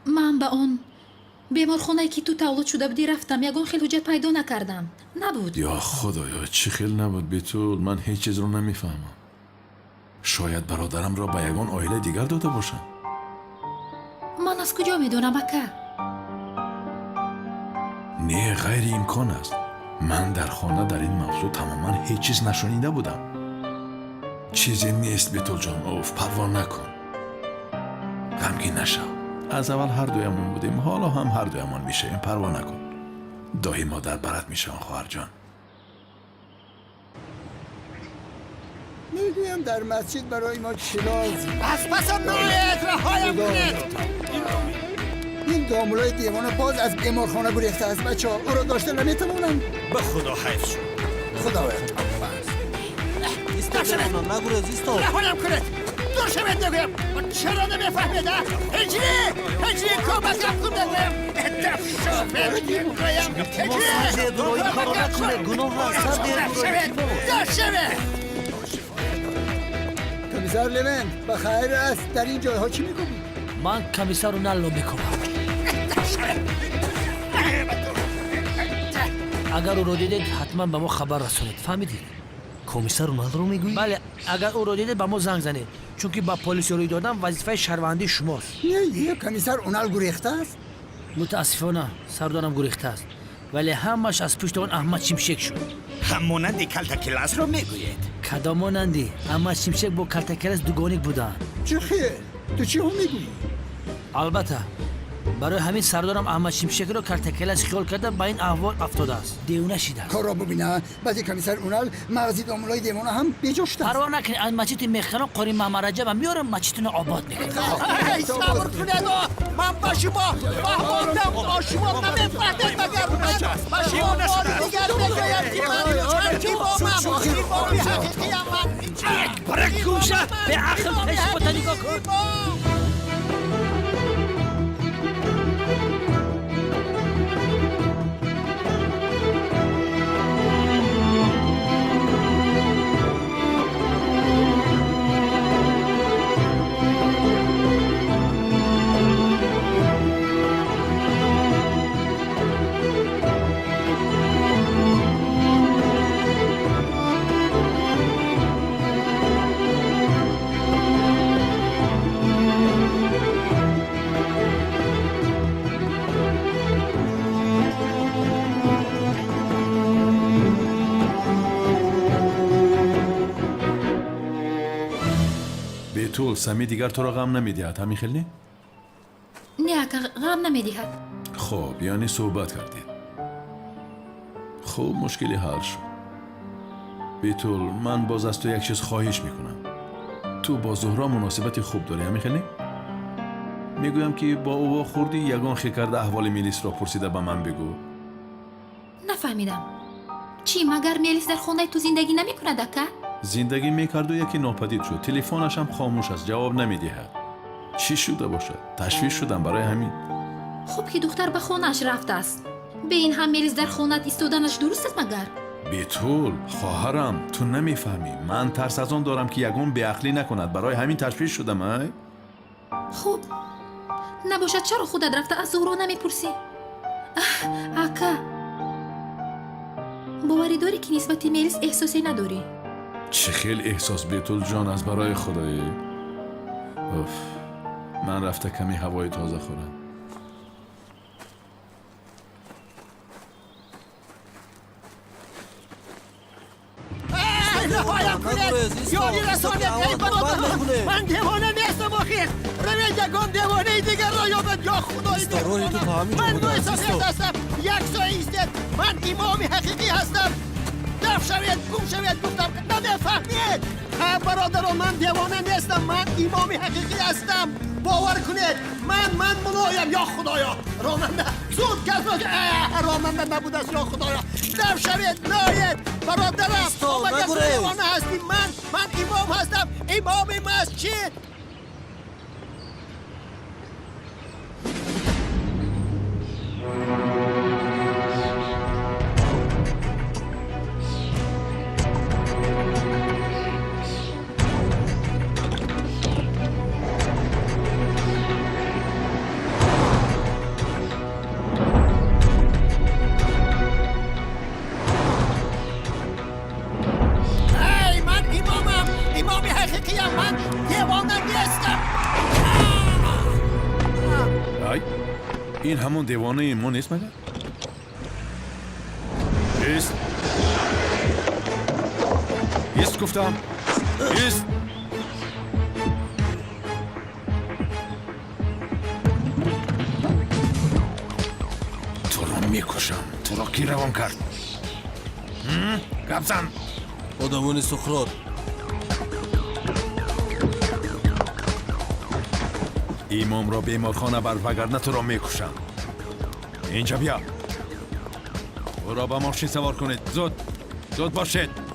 من به اون بیمارخانه‌ای که تو تولد شده بودی رفتم. یگان خیلی حجت پیدا نکردم. نبود. یا خدایا چی خیلی نبود بیتول. من هیچ چیز رو نمیفهمم. شاید برادرم را به یگان عائله دیگر داده باشم. من از کجا میدونم اکا؟ نه غیر امکان است. من در خانه در این موضوع تماما هیچ چیز نشنیده بودم. چیزی نیست بیتول جان. اوف پروا نکن. غمگین نشو. از اول هر دویمون بودیم، حالا هم هر دویمون میشیم. پروا نکن. دایی مادر برات میشن خواهر جان. میگویم در مسجد برای ما کلاس از پس نایت رهایم کنید. این دامولای دیوانه باز از بیمارخانه گریخته است. بچه ها او را داشته نمیتونم. به خدا حیف شد. خدا باید ایستا بمونم نگوریز ایستا رهایم کنید. دور شوید نگویم. چرا نمیفهمیده؟ هجری کابکم کن نگویم. ادف شافر نگویم. هجری گناه هست. دور شوید. کمیسر لوین بخیر است. در این جایها چی میکنی؟ من کمیسر رو نلو میکنم. اگر او رو دیدید حتما به ما خبر رسونید. فهمیدید؟ کمیسر رونالدو رو میگویی؟ بله، اگر او رو دیدید به ما زنگ زنید، چون که با پلیس روی دادن وظیفه شهروندی شماست. یه کمیسر اونال گریخته است؟ متاسفانه سردارم گریخته است. ولی همش از پشت اون احمد شمشک شد. همونند کلت کلاس رو میگوید. کدامونندی؟ احمد شمشک با کلت کلاس دوگانیک بودن. چه خیر؟ تو چی هم میگویی؟ البته برای همین سردارم احمد شمشک رو کلت کلاس خیال کرده با این احوال افتاده است. دیونه شده است. کار را ببینه بعد کمیسر اونال مغزی دامولای دیوانه هم بیجشت است. پروا نکنید، از مچیت میخرم قاری محمد رجب هم میارم مچیتون رو آباد میکنم. ای صبر کنید من با شما فهماندم با شما نمیفهمید مگر با شما بار دیگر بگویم که من چند ایمامم ایمامی حقیقی هم من برای گوشه به عقل تشبه نگاه کن. بیتول سمی دیگر تو را غم نمیدهد همین خیلی؟ نه اکا غم نمیدهد. خب یعنی صحبت کردید. خب مشکلی حل شد. بیتول من باز از تو یک چیز خواهش میکنم. تو با زهرا مناسبت خوب داری همین خیلی؟ میگویم که با او خوردی یگان خی کرده احوال میلیس را پرسیده به من بگو. نفهمیدم. چی مگر میلیس در خونه تو زندگی نمی کند اکا؟ زندگی میکرد و یکی ناپدید شد. تلفنش هم خاموش است، جواب نمیدهد. چی شده باشد؟ تشویش شدم برای همین. خب که دختر به خونهش رفته است. به این هم میلیس در خونت ایستادنش درست است مگر؟ بیتول خواهرم تو نمیفهمی. من ترس از آن دارم که یگان بیعقلی نکند. برای همین تشویش شدم. ای خب نباشد چرا خودت رفته از زهرا نمیپرسی؟ اکا باوری داری که نسبت میلیس احساسی نداری؟ چه خیلی احساس بیتول جان از برای خدایی. اوف من رفته کمی هوای تازه خورم. نهایم کنید یاری رسانه ای برادران من دیوانه نیستم آخیر روی یگان دیوانه دیگر را یابد یا خدای من نوع سفید هستم یک سایه ایستد من ایمامی حقیقی هستم دف شوید گم شوید گفتم نمیفهمید برادران من دیوانه نیستم من ایمامی حقیقی هستم باور کنید من منایم یا خدایا راننده زود گز راننده نبود است یا خدایا دف شوید ناید برادرم مگر دیوانه هستی من ایمام هستم ایمام مسجد این همون دیوانه ما نیست مگر؟ ایست ایست گفتم ایست تو را میکشم تو را کی روان کرد؟ گبزن آدمون سخرات ایمام را بیمارخانه بر وگرنه تو را میکشم. اینجا بیا او را به ماشین سوار کنید. زود باشید.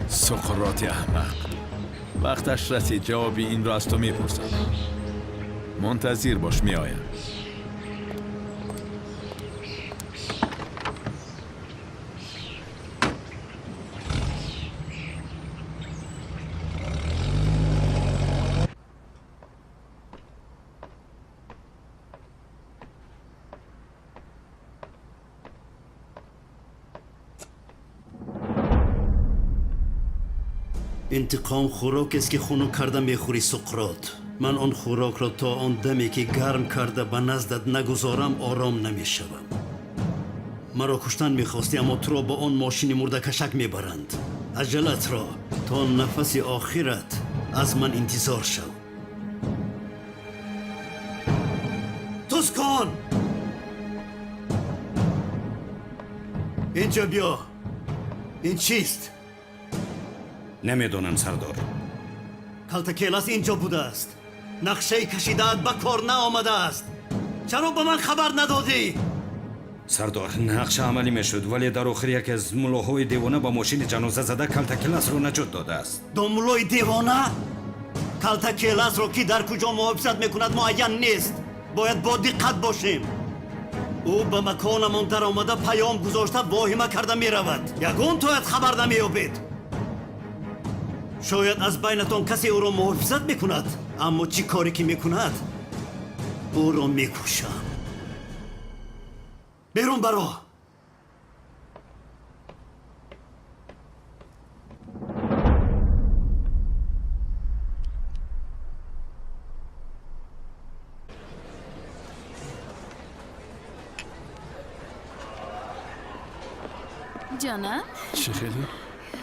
سقراط احمق وقتش رسید جوابی این را از تو میپرسم. منتظر باش میآیم. انتقام خوراک است که خونو کرده میخوری سقراط. من آن خوراک را تا آن دمی که گرم کرده به نزدت نگذارم آرام نمیشوم. مرا کشتن میخواستی اما تو را با آن ماشین مرده کشک میبرند. عجلت را تا نفس آخرت از من انتظار شو. توسکان اینجا بیا. این چیست؟ نمیدونم سردار. کلتکیلاس اینجا بوده است. نقشه کشیده‌ات به کار نآمده است. چرا به من خبر ندادی؟ سردار نقشه عملی میشد ولی در آخر یکی از ملاهای دیوانه با ماشین جنازه زده کلتکیلاس رو نجات داده است. دملوی دیوانه؟ کلتکیلاس رو کی در کجا محافظت میکند معین نیست. باید با دقت باشیم. او به مکانمان در آمده پیام گذاشته واهمه کرده میرود. یگان تویت خبر نمییابید. شاید از بینتان کسی او را محافظت میکند، اما چی کاری که میکند او را میکشم. بیرون برو. جانم چه خیلی؟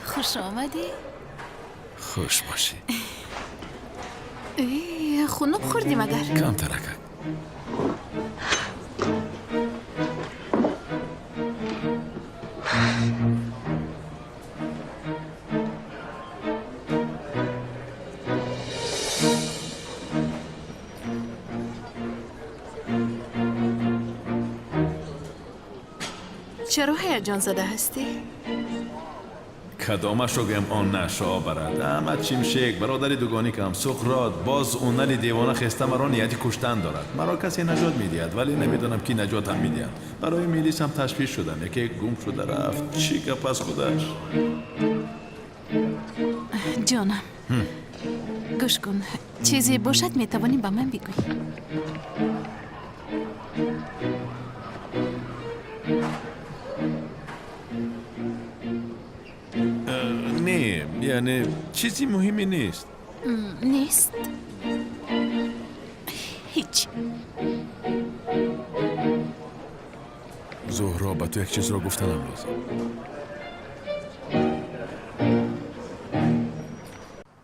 خوش آمدی. خوش باشی. خونوب خوردی مگر؟ کم ترکک. چرا هیجان زده هستی؟ کدامش رو گم آن نشا برد. احمد چیمشک برادر دوگانی کم سقراط باز اونلی دیوانه خسته مرا نیتی کشتن دارد. مرا کسی نجات میدهد ولی نمیدانم کی نجات هم میدهد. برای میلیس هم تشویش شدم. یکی گم شده رفت. چی که پس خودش؟ جانم گوش کن. چیزی باشد میتوانی به من بگوی. نه یعنی چیزی مهمی نیست. نیست؟ هیچ. زهرا به تو یک چیز را گفتنم لازم.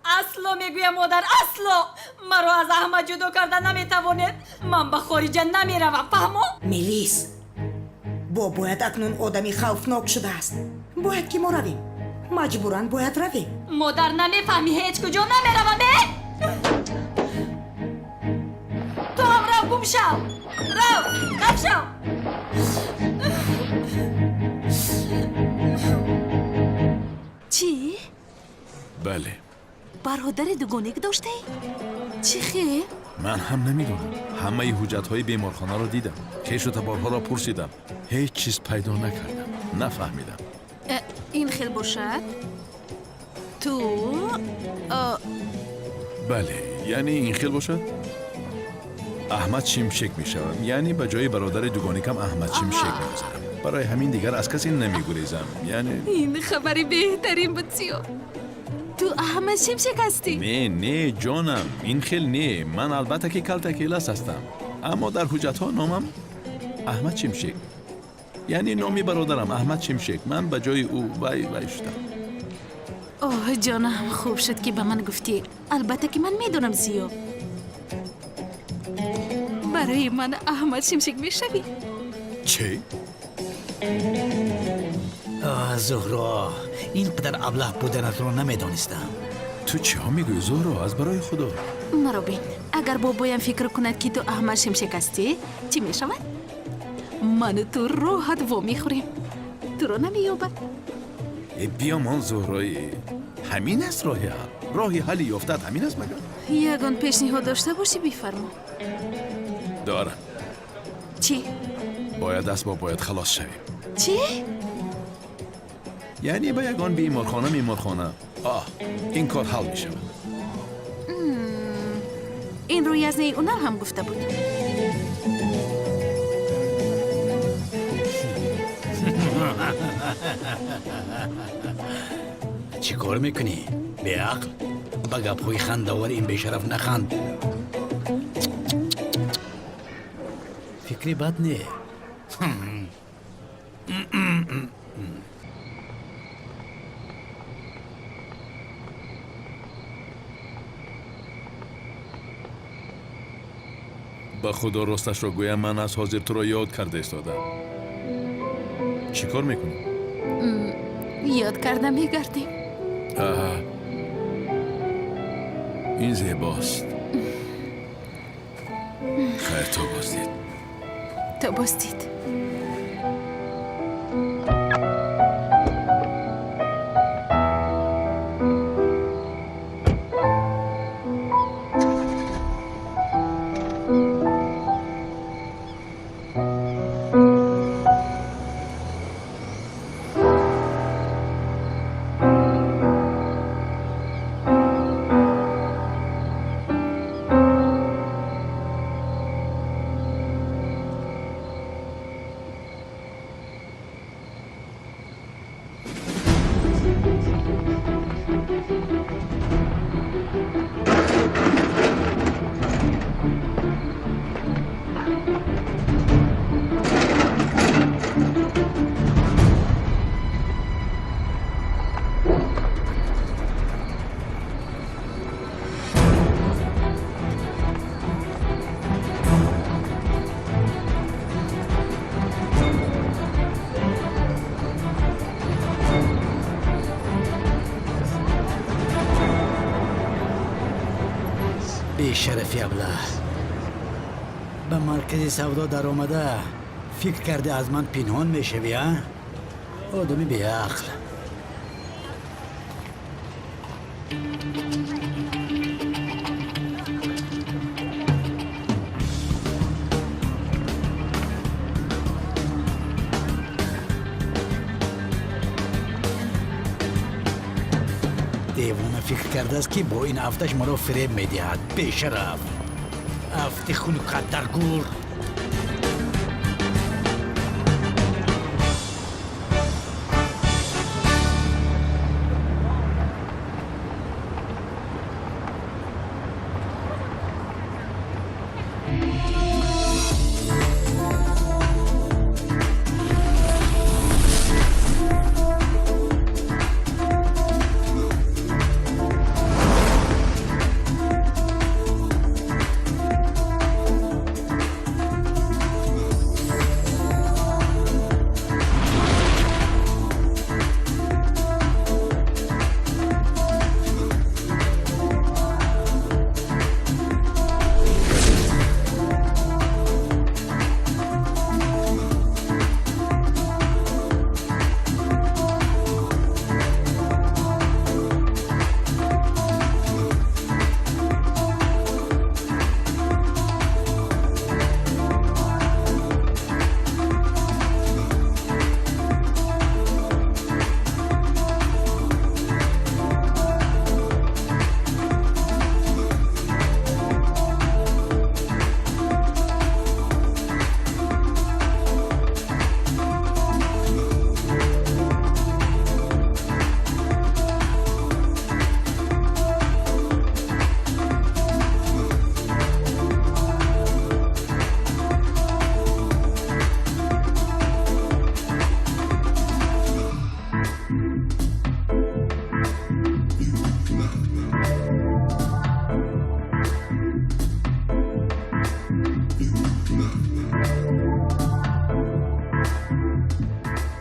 اصلا میگویم مادر اصلا مرا از احمد جدا کردن نمیتواند. من به خارج نمیروم فهمو؟ میلیس باید اکنون آدمی خوفناک شده است. باید که ما رویم. مجبوراً باید رویم. مادر نمیفهمی هیچ کجا نمیروم. تو هم رو گم شو. رو گم شو. چی؟ بله برادر دوگانیک داشته؟ چی خیر؟ من هم نمیدونم. همه حجت های بیمارخانه را دیدم. کیش و تبارها را پرسیدم. هیچ چیز پیدا نکردم. نفهمیدم. این خیل باشد؟ تو؟ بله یعنی این خیل باشد؟ احمد چیمشک می شوم. یعنی به جای برادر دوگانیکم احمد چیمشک می گذارم. برای همین دیگر از کسی نمی گریزم. یعنی این خبری بهترین بسیار. تو احمد چیمشک هستی؟ نه جانم این خیل نه. من البته که کلتکیلاس هستم اما در حجت ها نامم احمد چیمشک. یعنی نامی برادرم احمد چیمشک. من به جای او وای شدم. اوه جانم خوب شد که به من گفتی. البته که من میدونم زیاد. برای من احمد چیمشک میشوی. چه؟ زهرا اینقدر ابله بودنت رو نمیدانستم. تو چه ها میگوی زهرا؟ از برای خدا مرا بین. اگر بابایم فکر کند که تو احمد چیمشک هستی چی میشود؟ من و تو راحت وا میخوریم. تو رو نمییابد. بیا من زهرایی. همین است راهی حلی یافتد. همین است مگر؟ یگان پیشنهاد داشته باشی بفرما. دارم. چی؟ باید اسباب باید خلاص شویم. چی؟ یعنی با یگان بیمارخانه این کار حل می شود. این روی از اونر هم گفته بود. چی کار میکنی؟ بیعقل بگه پوی خنداور این بیشرف نخند فکری بد نه به خدا راستش را گویم من از حاضر تو را یاد کرده ایستادم. چی کار میکنی؟ یاد کردم میگردیم. این زیباست. خیر تو بازدید. تو بازدید. شرفی ابله به مرکز سودا در آمده فکر کرده از من پنهان میشوی ها؟ آدمی بیعقل دیوانه فکر کرده است که با این افتش ما را فریب میدهد بیشرف افت خون قدرگور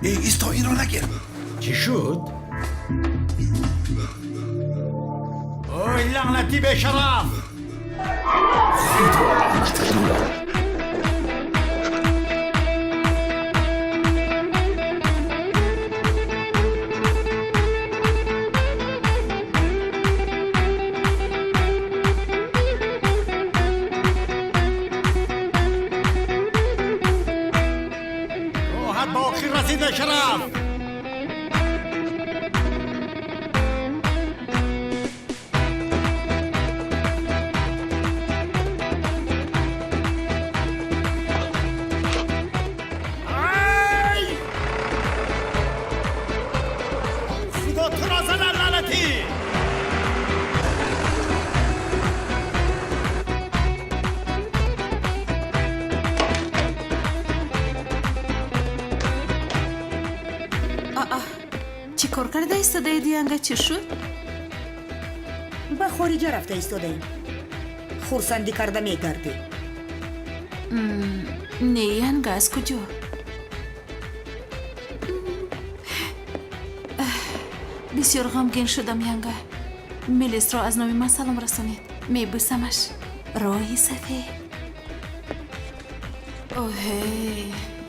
ایستا این رو نگیر. چی شد؟ اوی لعنتی بیشرف راحت با آخر رسید بیشرف خدا تو را زدن لعنتی صدای دیانگا چی شد؟ با خارجه رفته ایستاده ایم. خورسندی کرده میگردی. نه ینگا از کجا؟ بسیار غمگین شدم ینگا. میلیس را از نام من سلام رسانید. میبوسمش. راهی سفید. اوه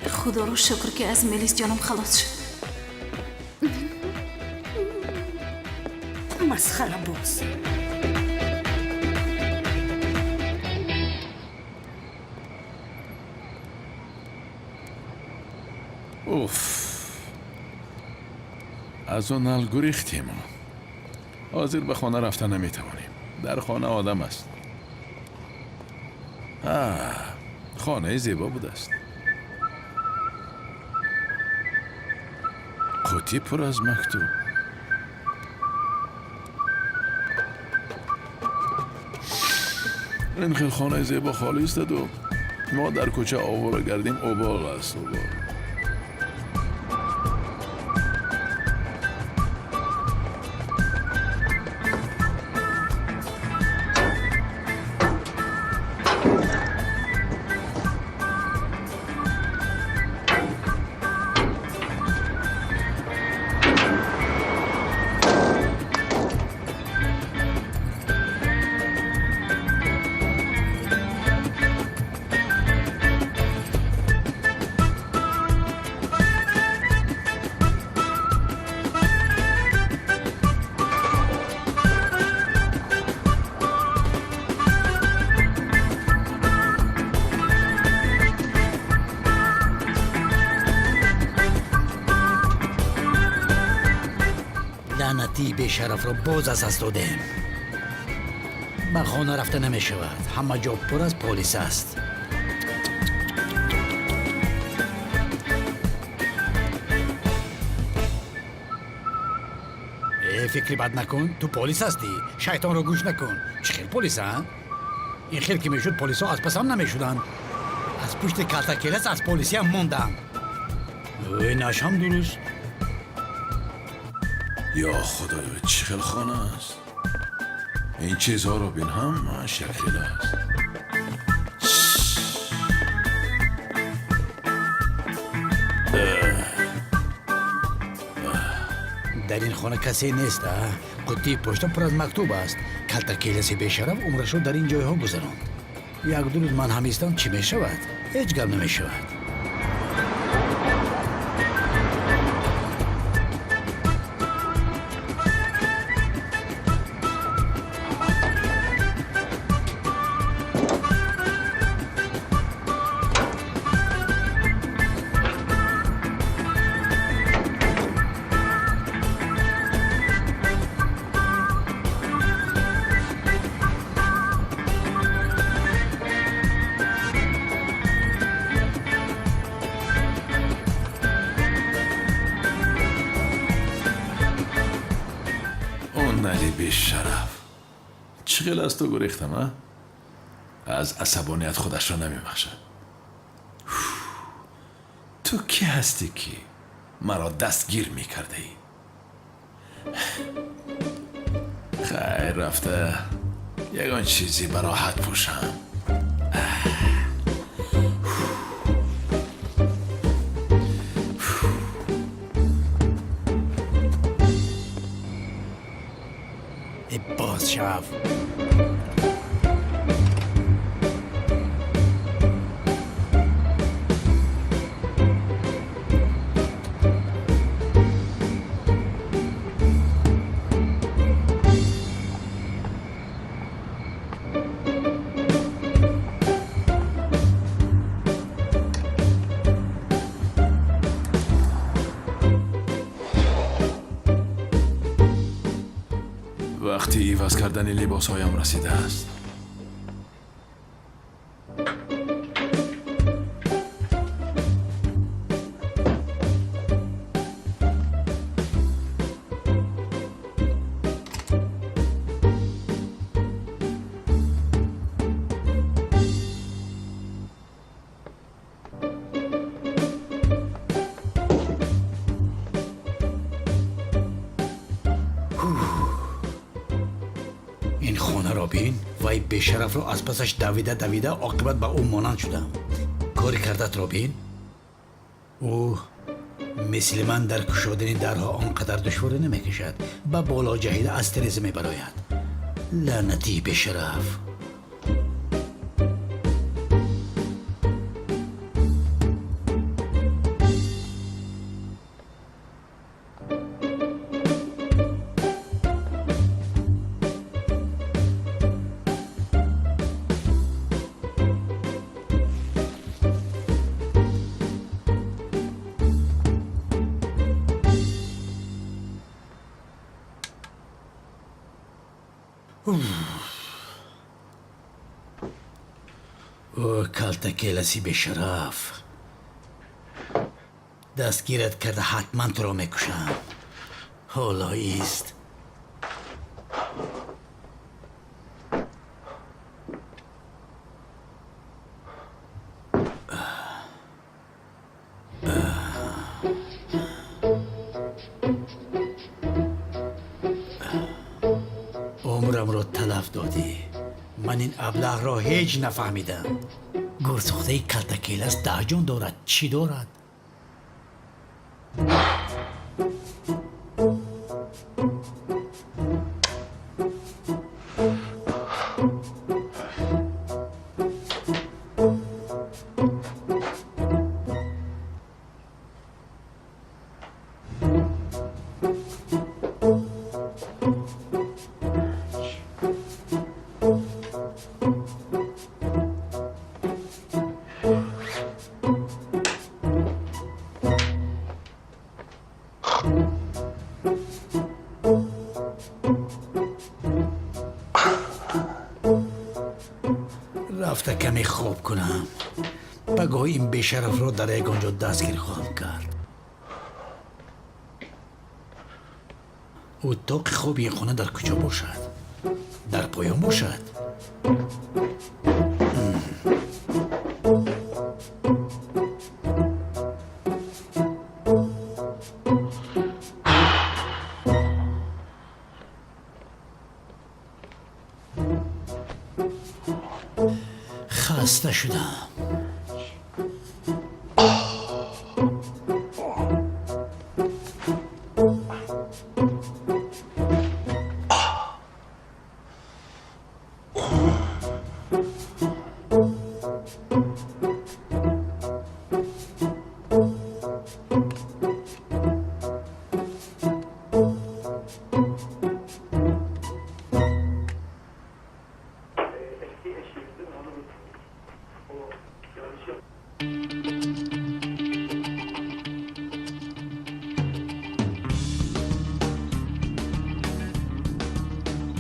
خدا رو شکر که از میلیس جانم خلاص شد. مسخره باز. اوف از اون نل گریختیم. حاضر به خانه رفتن نمیتوانیم. در خانه آدم است. خانه زیبا بود است. قوطی پر از مکتوب. این خیلی خانه زیبا خالی استد و ما در کوچه آواره گردیم. اوبال است اوبال. لعنتی به شرف را باز از دست دادیم. به خانه رفته نمی شود. همه جا پر از پلیس است. فکری بد نکن. تو پلیس هستی. شیطان رو گوش نکن. چه خیلی پلیس ها؟ این خیلی که میشد پلیس ها از پس هم نمی شدن. از پشت کلتکیلس از پلیسی هم موندن. ایناش هم درست. یا خدایا چه خیلی خانه است. این چیزها رو بین هم شکل است. در این خانه کسی نیست. قطی پشت پر از مکتوب است. کلتکیلسی بیشرف عمرش رو در این جایها گذراند. یک دو روز من همیستم چی می شود؟ هیچ گپ نمی شود. نلی به شرف چقل از تو گریختم ها؟ از عصبانیت خودش را نمیبخشد. تو کی هستی که مرا دستگیر میکرده ای؟ خیر رفته یگان چیزی براحت پوشم. باز شف. وقتی عوض کردن لباس هایم رسیده است. این خانه را بین وای بیشرف را از پسش دویده عاقبت به او مانند شدم. کاری کردت را بین. او مثل من در کشادن درها آنقدر دشواری نمیکشد. به بالا جهید از تریز میبراید. لعنتی بیشرف. او کلتکیلسی بیشرف. دستگیرت کرده حتما تو را میکشم. حالا ایست. عمرم را تلف دادی. من این ابله را هیچ نفهمیدم. گرسخته کلتکیلس ده جان دارد. چی دارد؟ رفته کمی خواب کنم. بگاه این بیشرف را در یگانجا دستگیر خواهم کرد. اتاق خواب این خانه در کجا باشد؟ در پایان باشد؟ خسته شدم.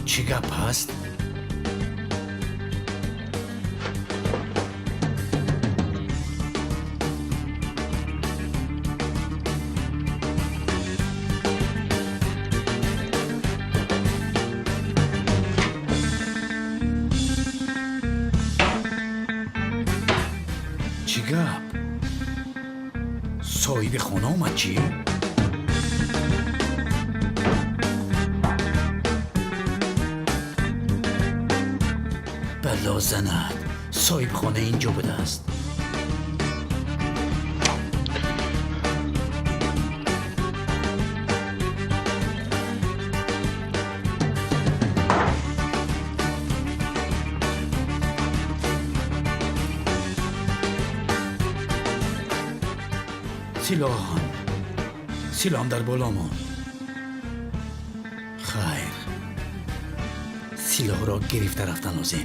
چی گپ هست؟ چی گپ؟ صاحب خانه آمد چی؟ بلا زند. صاحب خانه اینجا بوده است. سیلان در بالامون. خیر، سلاح را گرفته رفتن لازم.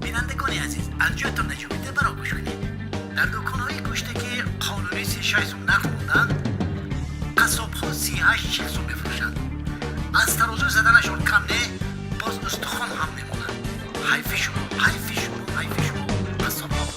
بینندگان عزیز، از جایتان نجومیده برا گوش کنید. در دکان‌های گوشته که قانونی 36 سوم نرخ موندن، قصاب‌ها 38-40 سوم می‌فروشند. از ترازو زدنشون کم نه، باز استخوان هم میمونن. حیف شما قصاب‌ها.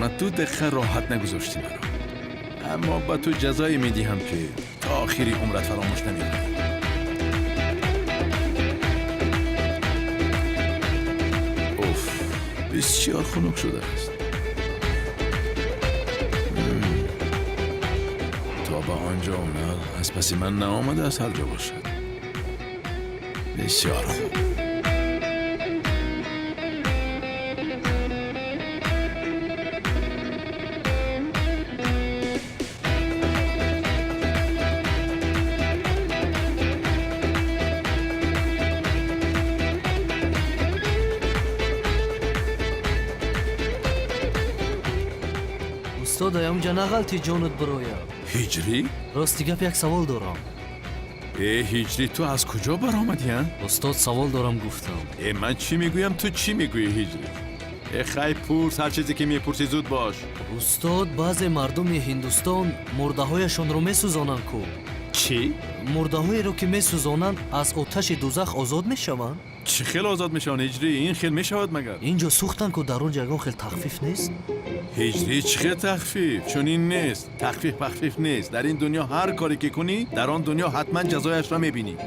تو دقیقه راحت نگذاشتی مرا. اما با تو جزایی میدیم که تا آخری عمرت فراموش نمیکنی. اوف، بسیار خنک شده است. تا با آنجا اومد از پس من نآمده از هر جا باشد. بسیار خوب. استاد اونجا نغلطی جونت برویا. هجری؟ راستی گپ یک سوال دارم. هجری تو از کجا برآمدی ها؟ استاد سوال دارم گفتم. من چی میگویم تو چی میگویی هجری؟ خیلی پرس، هر چیزی که میپرسی زود باش. استاد بعضی مردم هندوستان مرده هایشان رو میسوزانند کو. چی؟ مرده هایی رو که میسوزانند از آتش دوزخ آزاد میشوند؟ چی خیلی آزاد میشون هجری؟ این خیلی میشود مگر؟ اینجا سوختن که در اونجا یگان خیلی تخفیف نیست؟ هجری چی خیلی تخفیف؟ چون این نیست. تخفیف نیست. در این دنیا هر کاری که کنی در آن دنیا حتما جزایش را میبینی.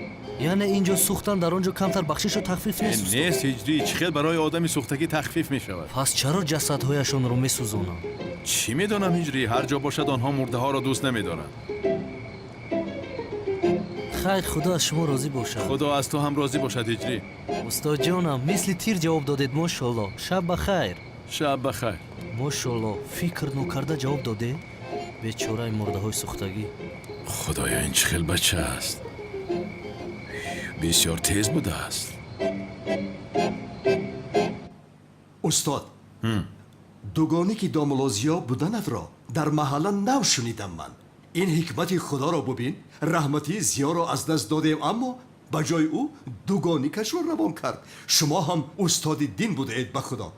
یعنی اینجا سوختن در آنجا کمتر بخشش و تخفیف نیست استاد؟ نیست هجری، چی خیلی برای آدمی سوختگی تخفیف میشود. پس چرا جسدهایشان رو میسوزانند؟ چی میدونم هجری، هر جا باشد آنها مرده ها را دوست نمیدارند. خیر، خدا از شما راضی باشد. خدا از تو هم راضی باشد هجری. استاد جانم مثل تیر جواب دادید. ماشاءالله. شب بخیر. شب بخیر. ماشاءالله فکر نکرده جواب داده. بیچاره مرده های سوختگی. خدایا این چه خیلی بچه است. بسیار تیز بوده است. استاد دوگانی که داملازیا بودند را در محله نو شنیدم من. این حکمت خدا را ببین. رحمتی زیا را از دست دادیم اما به جای او دوگانی کش را روان کرد. شما هم استاد دین بوده اید به خدا.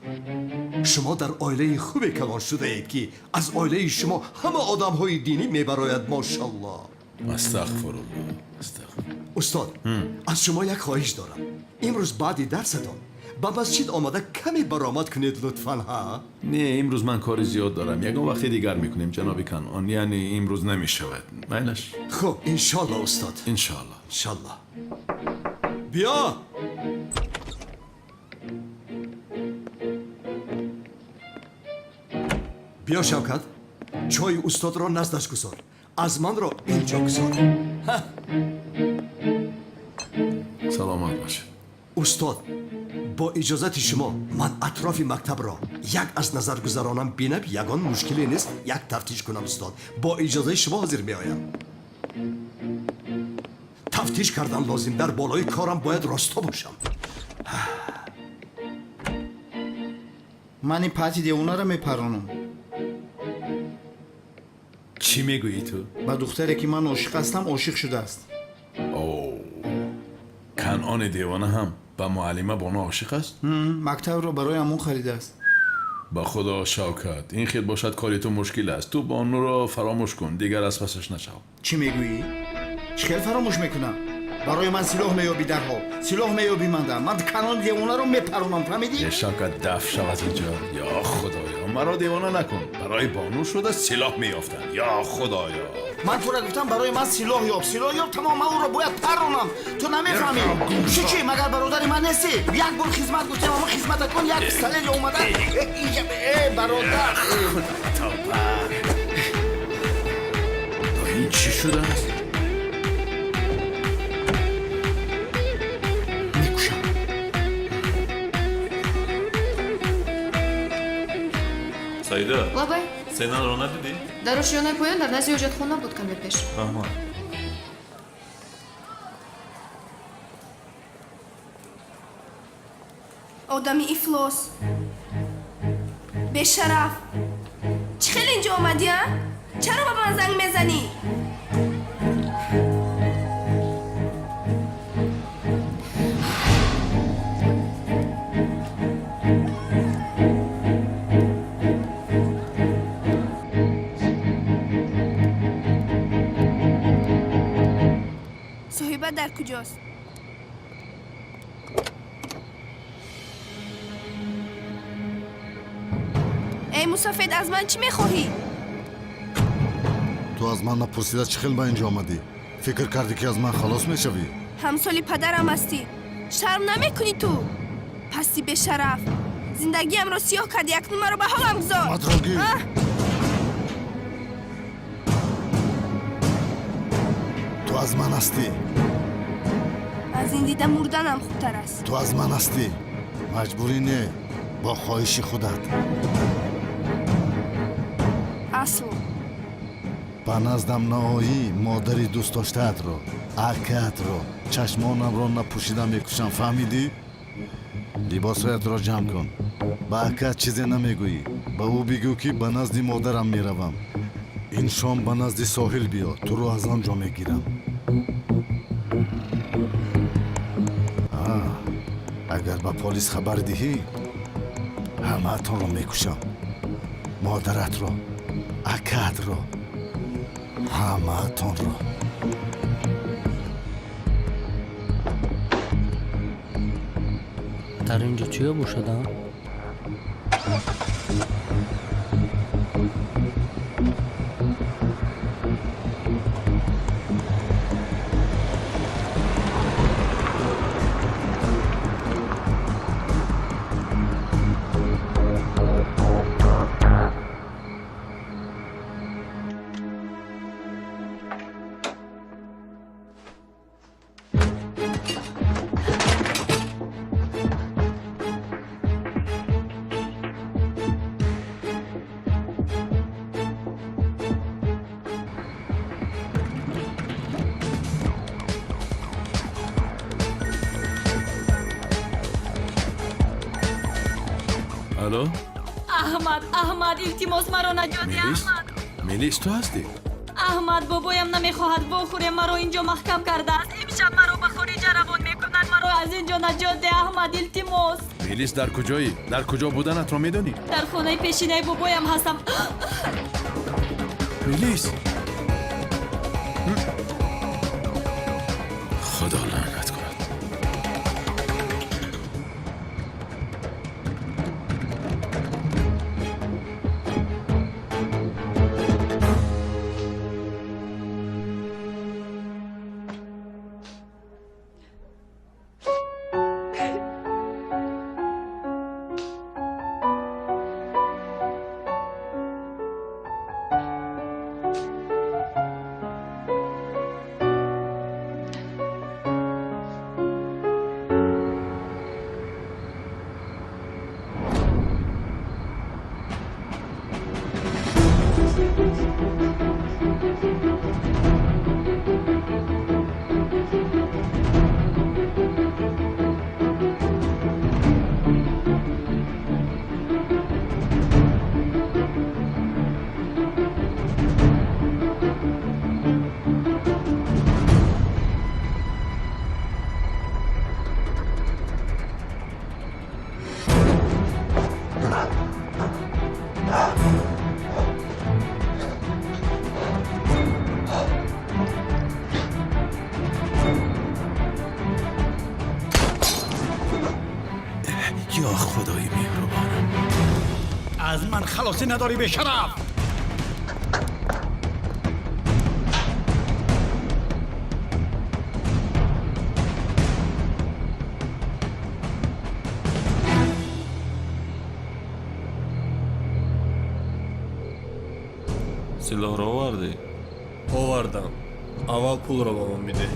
شما در عائله خوبی کلان شده اید که از عائله شما همه آدم های دینی میبراید. ماشاءالله. استغفرالله. استاد از شما یک خواهش دارم. امروز بعد درستان با مسجد آمده کمی برآمد کنید لطفاً ها؟ نه امروز من کار زیاد دارم. یکم وقتی دیگر میکنیم جناب کنعان. یعنی امروز نمیشود. میلش؟ خب انشالله استاد. انشالله. بیا. بیا شوکت، چای استاد را نزدش گذار. از من را اینجا گذار. سلامت باشه. استاد با اجازت شما من اطراف مکتب را یک از نظر گذرانم بینم. یگان مشکلی نیست یک تفتیش کنم استاد. با اجازه شما حاضر می آیم. تفتیش کردن لازم. در بالای کارم باید راستا باشم. من این پتی دیوونه را میپرانم. چی میگویی تو؟ با دختری که من عاشق هستم عاشق شده است. اوه، کنعان دیوانه هم با معلمه بانو عاشق است؟ مکتب رو برای امون خریده است. با خدا شوکت، این خیلی باشد کاری تو مشکل است. تو بانو را فراموش کن، دیگر از پسش نشو. چی میگویی؟ چی خیلی فراموش میکنم؟ برای من سلاح میابی در حال. سلاح میابی من کنعان دیوانه رو میپرونم. فهمیدی؟ یه شوکت دف شو از اینجا. یا خدایا مرا دیوانه نکن. برای بانو شده سلاح میافتن. یا خدایا من تو را گفتم برای من سلاح یاب تمام من او را باید پرونم. تو نمیفهمی. چی مگر برادر من نیستی؟ یک بار خدمت گفتم اما خدمت کن. یک سلیج اومده اینجا. برادر این چی شده است؟ Сайда, Лабай, сенан ро надиди? дар ошёнаи поён дар назди ҳоҷатхона буд каме пеш. Аҳа. одами ифлос, бешараф. чӣ хел инҷо омадӣ? чаро ба ман занг мезанӣ? соҳиба дар куҷост? ای مسافد از من چی میخواهی؟ تو از من نپرسیده چه خیلی به اینجا آمدی؟ فکر کردی که از من خلاص میشوی؟ همسالی پدرم هستی. شرم نمیکنی تو؟ پسی به شرف. زندگیم رو سیاه کردی، اکنون مرا به حالم گذار. مدروگی. تو از من هستی. از این دیده مردنم خوبتر است. تو از من هستی. مجبوری نه، با خواهش خودت. اصل به نزدم نهایی مادری دوست داشته‌ات رو، اکت رو، چشمانم رو نپوشیدم میکشم. فهمیدی؟ لباسایت را جمع کن. به اکت چیزی نمیگویی. به او بگو که به نزد مادرم میروم. این شام به نزد ساحل بیا، تو رو از آنجا میگیرم. اگر به پلیس خبر دهی همه تان رو میکشم. مادرت رو، اکت رو، همه تان رو. در اینجا چیه بوشدم؟ الو؟ احمد التماس مرا نجات ده. احمد میلیس تو هستی؟ احمد بابایم نمیخواهد بخوره، مرا اینجا محکم کرده است. امشب مرا به خارج روان میکنند. مرا از اینجا نجات ده احمد التماس. میلیس در کجایی؟ در کجا بودنت را میدانی؟ در خانه پیشینه بابایم هستم. میلیس خدا لعنت کند. یا خدای مهربان، از من خلاصی نداری به شرف. سلاح رو آوردی؟ آوردم. اول پول رو به من میده.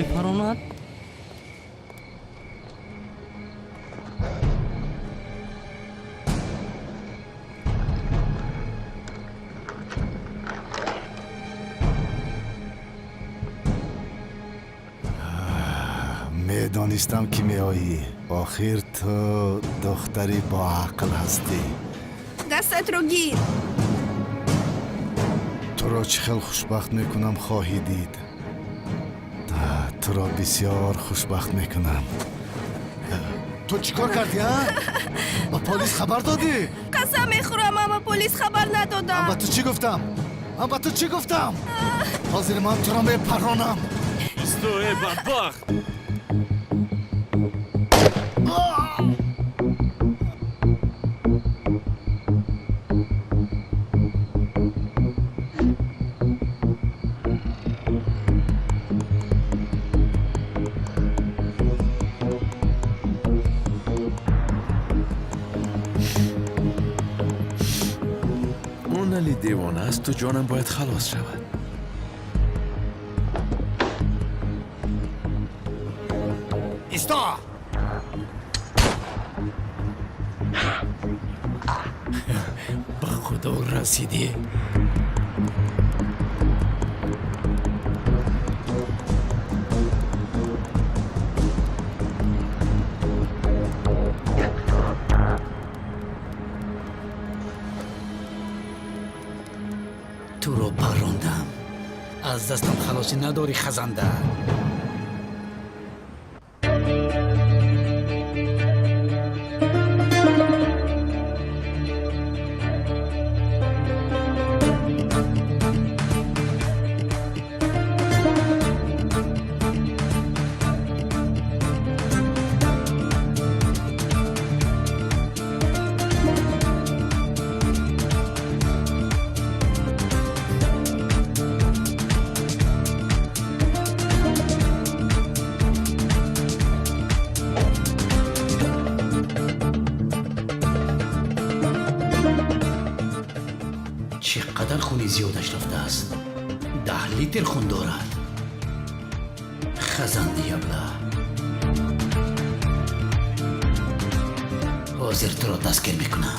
میپراند؟ میدانستم که میایی. آخر تو دختری با عقل هستی. دستت رو گیر. تو را چه خیلی خوشبخت میکنم خواهی دید. تو را بسیار خوشبخت میکنم. تو چیکار کردی ها؟ با پلیس خبر دادی؟ قسم میخورم اما پلیس خبر ندادم. من به تو چی گفتم؟ حاضر من تو را میپرانم. استوی بدبخت. اون علی دیوانه است تو جانم باید خلاص شود. ایستا! به خدا رسیدی. تو رو پروندم. از دستم خلاصی نداری خزنده. چقدر خونی زیادش رفته است. 10 لیتر خون دارد. خزنده یبله. حاضر تو را دستگیر میکنم.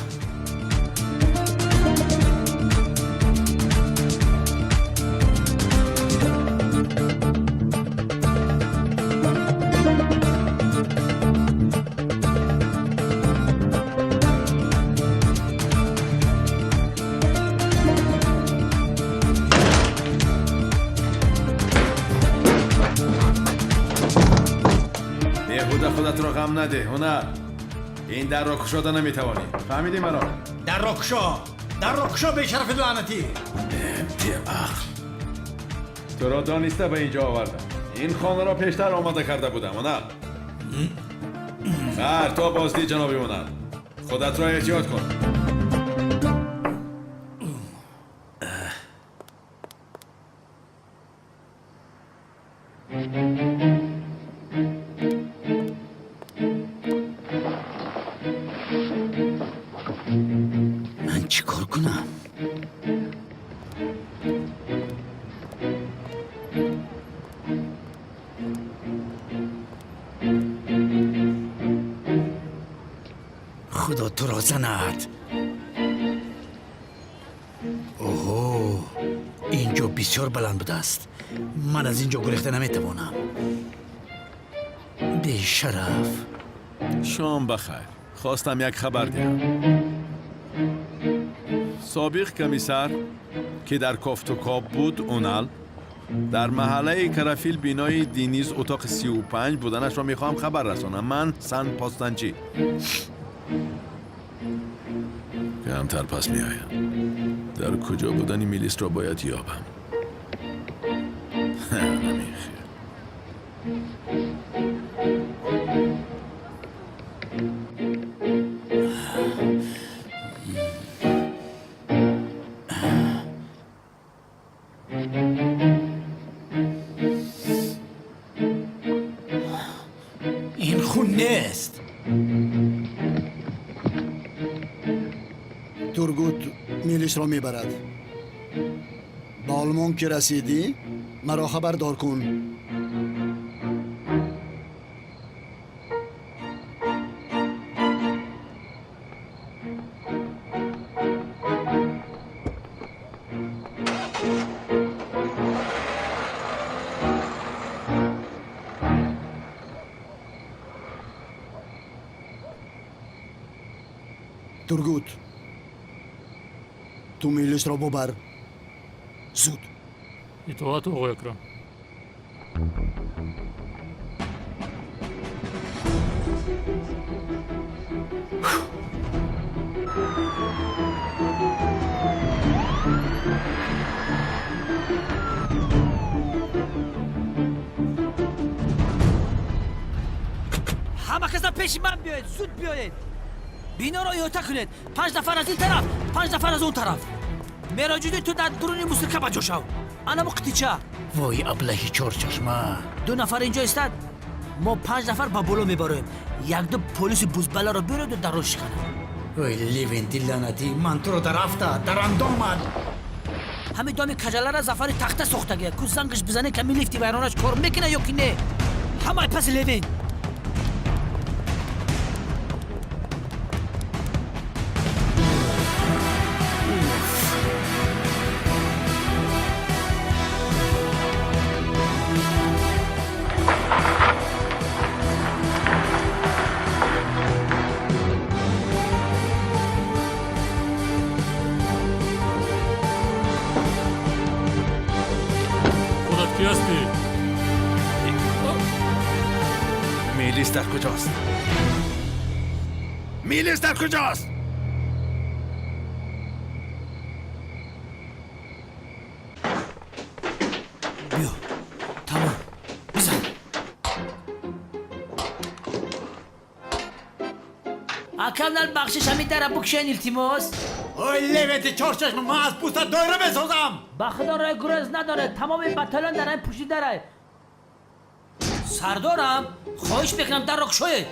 خودت رو غم نده هنر. این در را کشاده نمیتوانی. فهمیدی مرا؟ در را کشا به شرف لعنتی. امتی عقل. تو را دانسته به اینجا آوردم. این خانه را پیشتر آماده کرده بودم هنر. خیر تو بازدید جنابی هنر. خودت را احتیاط کن. من چی کار کنم؟ خدا تو را زند. اوه اینجا بسیار بلند بوده است. من از اینجا گریخته نمیتوانم. بی شرف. شام بخیر. خواستم یک خبر دهم. سابق کمیسر که در کافتوکاب بود اونال در محله کرفیل بینای دینیز اتاق 35 بودنش را میخوام خبر رسانم. من سن پاستنچی کمتر پس میآیم. در کجا بودن این میلیس را باید یابم. نمیخیر. این خون نیست. تورگوت میلیش را میبرد. به آلمان که رسیدی مرا خبردار کن. тургут ту милисро бубар зуд. итоат оғой акрам. همه کسا پیش من بیاید زود بیاید بینا را احاطه کنید 5 نفر از این طرف 5 نفر از اون طرف مراجعه تو در درون موسیقی بجا شو انا مقتیچه وای ابلهی چور چشمه 2 نفر اینجا استاد ما 5 نفر با بلو میبریم یک دو پلیس بوزبلا را بیارید و در روش کنه وای لیونتی لعنتی من تو رو در افته در اندامد همین دام کجاله را زفر تخته سوختگی کو زنگش بزنه کمی لیفتی ویرانش کار میکنه یا کی نه همه پس لیوین خودت کی هستی؟ میلیس در کجاست؟ میلیس در کجاست؟ بیا تمام بزن اکمدن بخشش همین در بکشن التماس وای لیونتی چور چشمه من از پوستت دایره بسازم با خدا رای گرز نداره تمام بطلان در این پوشیده داره سردارم خواهش میکنم در رک شوید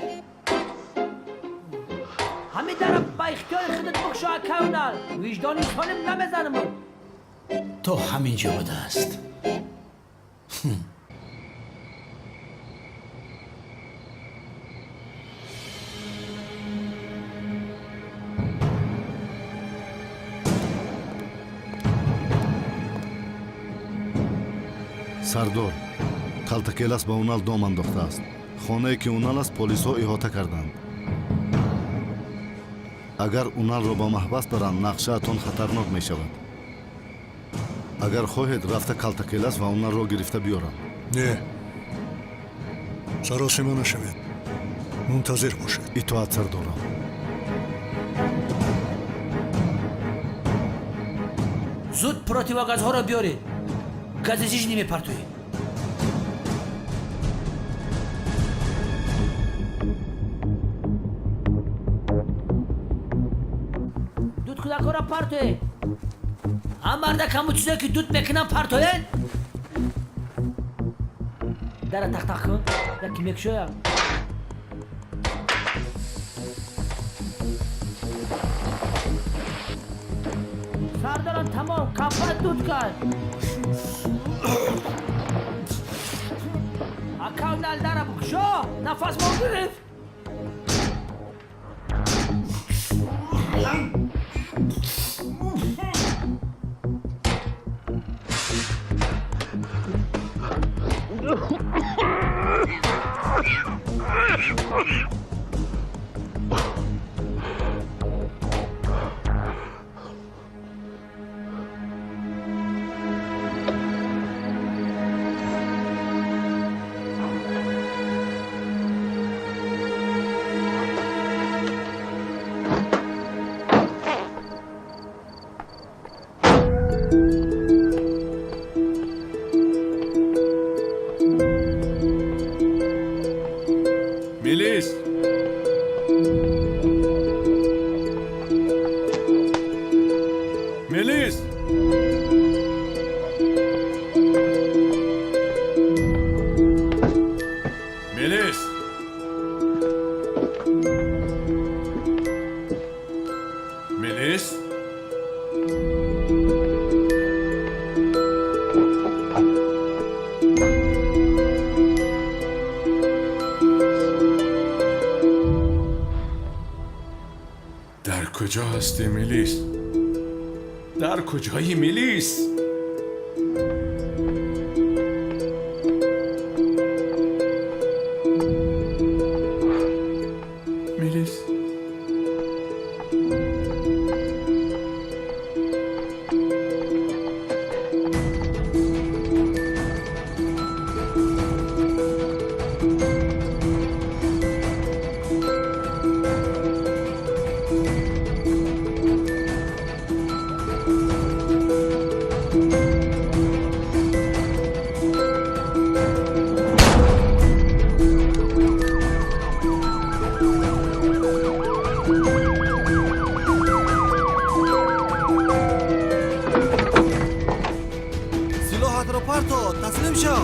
همین در با اختیار خودت بکشو اکاونال وجدانی سالم نمیزنم تو همینجا بوده است сардор калтакелас ба унал дом андохтааст хонае ки унал аст полисҳо иҳота карданд агар уналро ба маҳбас баранд нақшаатон хатарнок мешавад агар хоҳед рафта калтакелас ва уналро гирифта биёрам не саросима нашавед мунтазир бошед итоат сардорам زود противогазҳоро را بیارید گاز جیج نمیپرتوی دود کودکا را پرتوی هم مرده کمو چیزایی که دود میکنن پرتوین در تق تق کن یکی میکشویم سرداران تمام کفت دود کن اکاونال در بکشو نفس ما گرفت میلیس میلیس میلیس میلیس در کجا هستی میلیس؟ در کجایی میلیس؟ میلیس راحت رو پرتو تسلیم شو